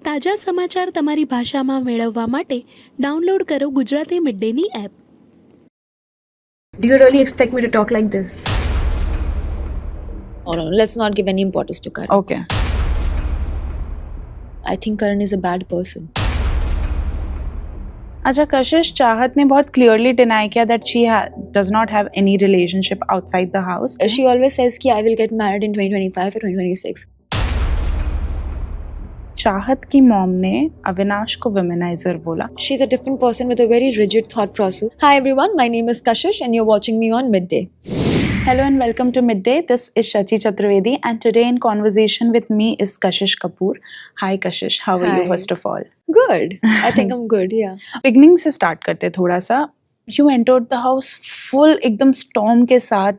તાજા સમાચાર તમારી ભાષામાં મેળવવા માટે ડાઉનલોડ કરો Gujarati mid Danny app. Do you really expect me to talk like this? Oh, no, let's not give any importance to Karan. Okay. I think Karan is a bad person. अच्छा कशिश, चाहत ने बहुत क्लियरली डिनाई किया that she does not have any relationship outside the house. She always says कि I will get married in 2025 or 2026. चाहत की mom ने अविनाश को विमेनाइजर बोला. She's a different person with a very rigid thought process. Hi everyone, my name is Kashish and you're watching me on Midday. Hello and welcome to Midday. This is Shachi Chaturvedi and today in conversation with me is Kashish Kapoor. Hi Kashish, how are you Hi. first of all? Good. I think I'm good, yeah. Beginning से start करते थोड़ा सा. You entered the house full एकदम storm के साथ,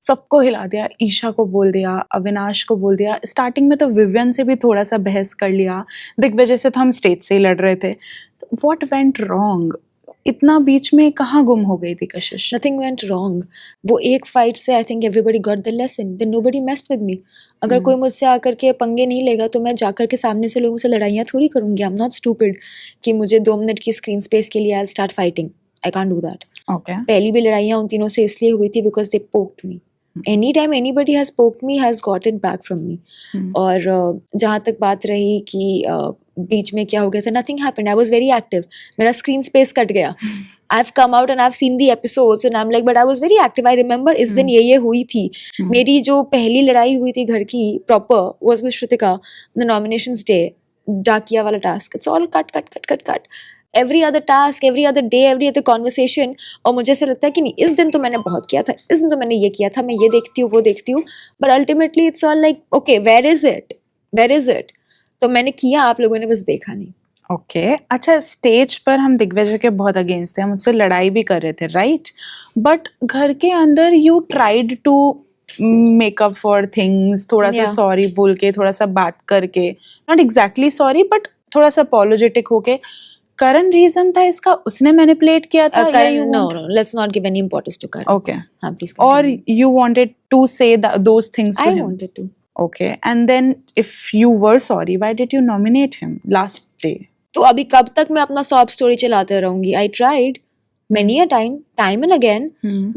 सबको हिला दिया, ईशा को बोल दिया, अविनाश को बोल दिया. स्टार्टिंग में तो विवियन से भी थोड़ा सा बहस कर लिया, दिग्विजय से तो हम स्टेज से ही लड़ रहे थे. What went wrong? इतना बीच में कहाँ गुम हो गई थी कशिश? Nothing went wrong. वो एक फाइट से I think everybody got the lesson. Then nobody messed with me. अगर कोई मुझसे आकर के पंगे नहीं लेगा तो मैं जाकर के सामने से लोगों से लड़ाइयाँ थोड़ी करूँगी. I'm not stupid कि मुझे 2 मिनट की स्क्रीन स्पेस के लिए I'll start fighting. I can't do that. Okay. पहली भी लड़ाइयाँ उन तीनों से इसलिए हुई थी because they poked me. Anytime anybody has poked me has got it back from me. और जहाँ तक बात रही कि बीच में क्या हो गया था, nothing happened. I was very active. मेरा screen space कट गया. I've come out and I've seen the episodes and I'm like, but I was very active. I remember इस दिन ये हुई थी. मेरी जो पहली लड़ाई हुई थी घर की proper was with Shrutika on the nominations day. डाकिया वाला task. It's all cut. Every other task, every other day, every other conversation. और मुझे ऐसा लगता है कि नहीं, इस दिन तो मैंने बहुत किया था, इस दिन तो मैंने ये किया था, मैं ये देखती हूँ, वो देखती हूँ. But ultimately it's all like, okay, where is it? Where is it? तो मैंने किया, आप लोगों ने बस देखा नहीं. ओके. अच्छा, स्टेज पर हम दिग्विजय के बहुत अगेंस्ट थे, हम उससे लड़ाई भी कर रहे थे, राइट? बट घर के अंदर you tried to make up for things, थोड़ा सा Yeah. सॉरी बोल के, थोड़ा सा बात करके, नॉट एग्जैक्टली सॉरी बट थोड़ा सा अपोलोजेटिक होके. करण रीजन था इसका, उसने मैनिपुलेट किया था? Karan, no, let's not give any importance to Karan. Okay. हाँ, please और continue. you wanted to say those things to I him? wanted to. Okay. And then if you were sorry, why did you nominate him last day? तो अभी कब तक मैं अपना sob story चलाते रहूंगी? I tried many a time and again.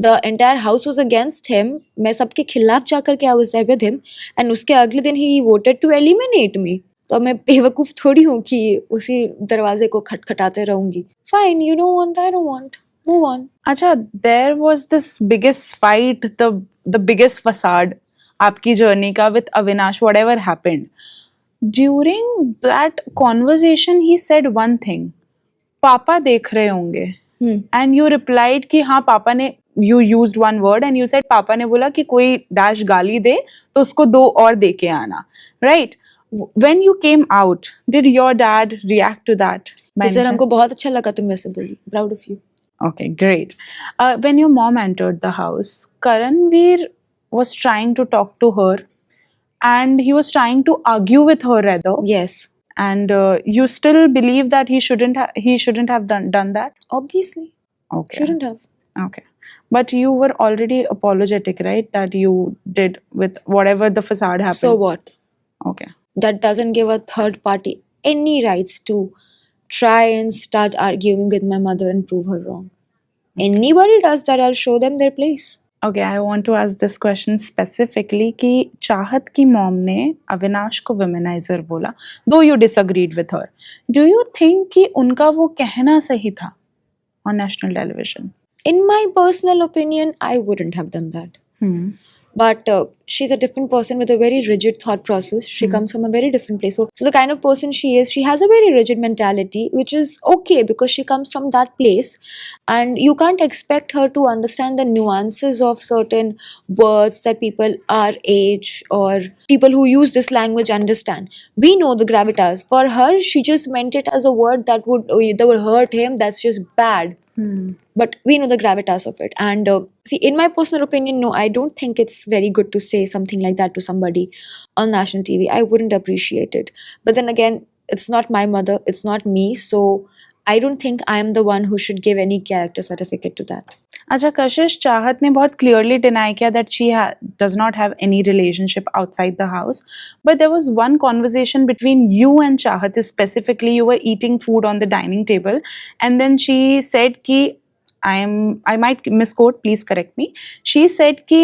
The entire house was against him. मैं सबके खिलाफ जाकर के I was there with him. And उसके अगले दिन he voted to eliminate me. तो मैं बेवकूफ थोड़ी हूँ कि उसी दरवाजे को खटखटाते रहूंगी. Fine, you don't want, I don't want. Move on. अच्छा, there was this biggest fight, the biggest facade आपकी जर्नी का with Avinash, whatever happened. During that conversation, he said one thing. पापा देख रहे होंगे. And you replied कि हाँ पापा ने, you used one word and you said पापा ने बोला कि कोई डैश गाली दे तो उसको 2 और दे के आना. Right? When you came out, did your dad react to that? Sir हमको बहुत अच्छा लगा तुम वैसे बोली. Proud of you. Okay, great. When your mom entered the house, Karanveer was trying to talk to her and he was trying to argue with her rather. Yes. And you still believe that he shouldn't have done that? Obviously. Okay. Shouldn't have. Okay. But you were already apologetic, right? That you did with whatever the facade happened. So what? Okay. That doesn't give a third party any rights to try and start arguing with my mother and prove her wrong. Anybody does that, I'll show them their place. Okay, I want to ask this question specifically कि चाहत की mom ने अविनाश को विमेनाइजर बोला, though you disagreed with her. Do you think कि उनका वो कहना सही था on national television? In my personal opinion, I wouldn't have done that. But she's a different person with a very rigid thought process. She comes from a very different place. So the kind of person she is, she has a very rigid mentality, which is okay because she comes from that place. And you can't expect her to understand the nuances of certain words that people our age or people who use this language understand. We know the gravitas. For her, she just meant it as a word that would hurt him. That's just bad. But we know the gravitas of it. And see, in my personal opinion, no, I don't think it's very good to say something like that to somebody on national TV. I wouldn't appreciate it. But then again, it's not my mother, it's not me. So I don't think I am the one who should give any character certificate to that. अच्छा कशिश, चाहत ने बहुत clearly deny किया that she does not have any relationship outside the house, but there was one conversation between you and Chahat. Specifically, you were eating food on the dining table, and then she said कि I might misquote, please correct me. She said कि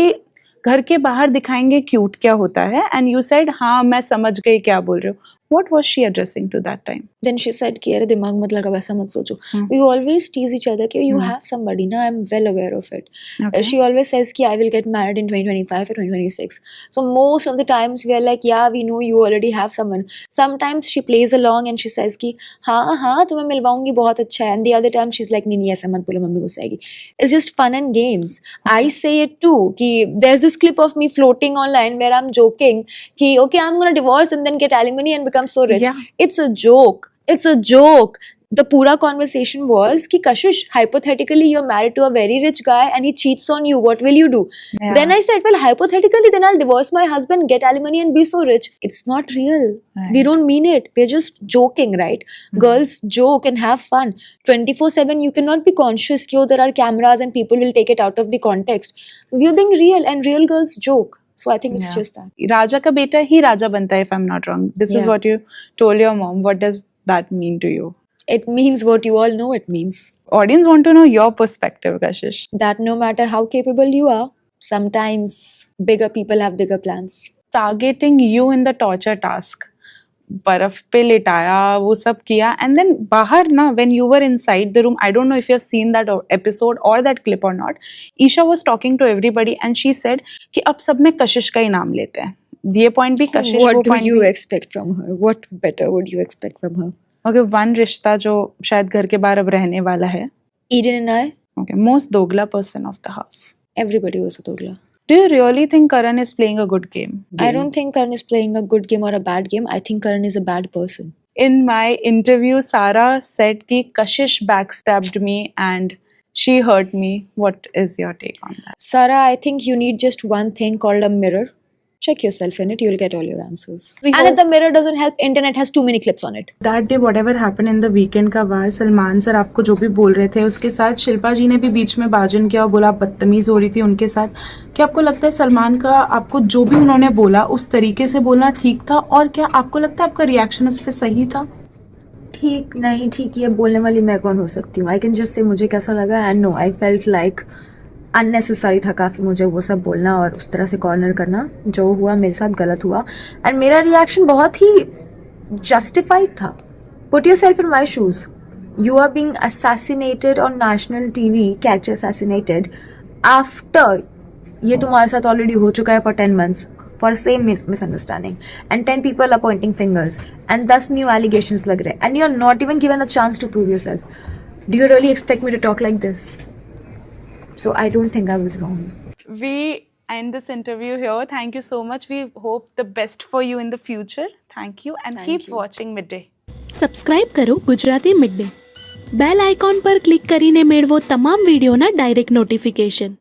घर के बाहर दिखाएंगे cute क्या होता है, and you said हाँ मैं समझ गई क्या बोल रहे हो. What was she addressing to that time? Then she said कि अरे दिमाग मत लगा, वैसा मत सोचो. We always tease each other कि you have somebody ना, I'm well aware of it. Okay. She always says कि I will get married in 2025 or 2026. So most of the times we are like yeah we know you already have someone. Sometimes she plays along and she says कि हाँ हाँ तुम्हें मिलवाऊंगी बहुत अच्छा है, and the other time she's like नहीं नहीं ऐसा मत बोलो मम्मी गुस्सा आएगी. It's just fun and games. I say it too कि there's this clip of me floating online where I'm joking कि okay I'm gonna divorce and then get alimony and become so rich. Yeah. It's a joke. It's a joke. The pura conversation was कि Kashish, hypothetically you're married to a very rich guy and he cheats on you. What will you do? Yeah. Then I said, well, hypothetically, then I'll divorce my husband, get alimony, and be so rich. It's not real. Right. We don't mean it. We're just joking, right? Girls joke and have fun. 24/7, you cannot be conscious कि there are cameras and people will take it out of the context. We're being real, and real girls joke. So I think it's Yeah. just that. राजा का बेटा ही राजा बनता है, if I'm not wrong. This is Yeah. what you told your mom. What does that mean to you? It means what you all know it means. Audience want to know your perspective, Kashish. That no matter how capable you are, sometimes bigger people have bigger plans. Targeting you in the torture task. बर्फ पे लिटाया, वो सब किया, and then बाहर ना, when you were inside the room, I don't know if you have seen that episode or that clip or not, Isha was talking to everybody and she said कि अब सब में कशिश का ही नाम लेते हैं. ये point भी कशिश, What वो do point you भी. expect from her? What better would you expect from her? Okay, one रिश्ता जो शायद घर के बाहर अब रहने वाला है. Eden and I, Okay, most दोगला person of the house. everybody was a Dogla. Do you really think Karan is playing a good game? I don't think Karan is playing a good game or a bad game. I think Karan is a bad person. In my interview, Sarah said कि Kashish backstabbed me and she hurt me. What is your take on that? Sarah, I think you need just one thing called a mirror. Check yourself in it, you'll get all your answers. We And hope- if the mirror doesn't help, internet has too many clips on it. That day whatever happened in the weekend का वार, Salman sir आपको जो भी बोल रहे थे उसके साथ शिल्पा जी ने भी बीच में बाजन किया और बोला आप बदतमीज हो रही थी उनके साथ. क्या आपको लगता है सलमान का आपको जो भी उन्होंने बोला उस तरीके से बोलना ठीक था, और क्या आपको लगता है आपका रिएक्शन उस पर सही था? ठीक नहीं ठीक ये बोलने वाली मैं कौन हो सकती हूँ. आई कैन जस्ट से मुझे कैसा लगा and no I felt like unnecessary था काफ़ी मुझे वो सब बोलना और उस तरह से कॉर्नर करना. जो हुआ मेरे साथ गलत हुआ एंड मेरा रिएक्शन बहुत ही जस्टिफाइड था. Put yourself in my shoes. You are being assassinated on national TV, character assassinated after ये तुम्हारे साथ ऑलरेडी हो चुका है for 10 months for same misunderstanding and 10 people are pointing fingers and 10 new allegations lag rahe and you're not even given a chance to prove yourself. Do you really expect me to talk like this? So I don't think I was wrong. We end this interview here. Thank you so much. We hope the best for you in the future. Thank you and keep watching Midday. Subscribe કરો Gujarati Midday. Bell icon પર click કરીને મેળવો તમામ વિડીયોના direct notification.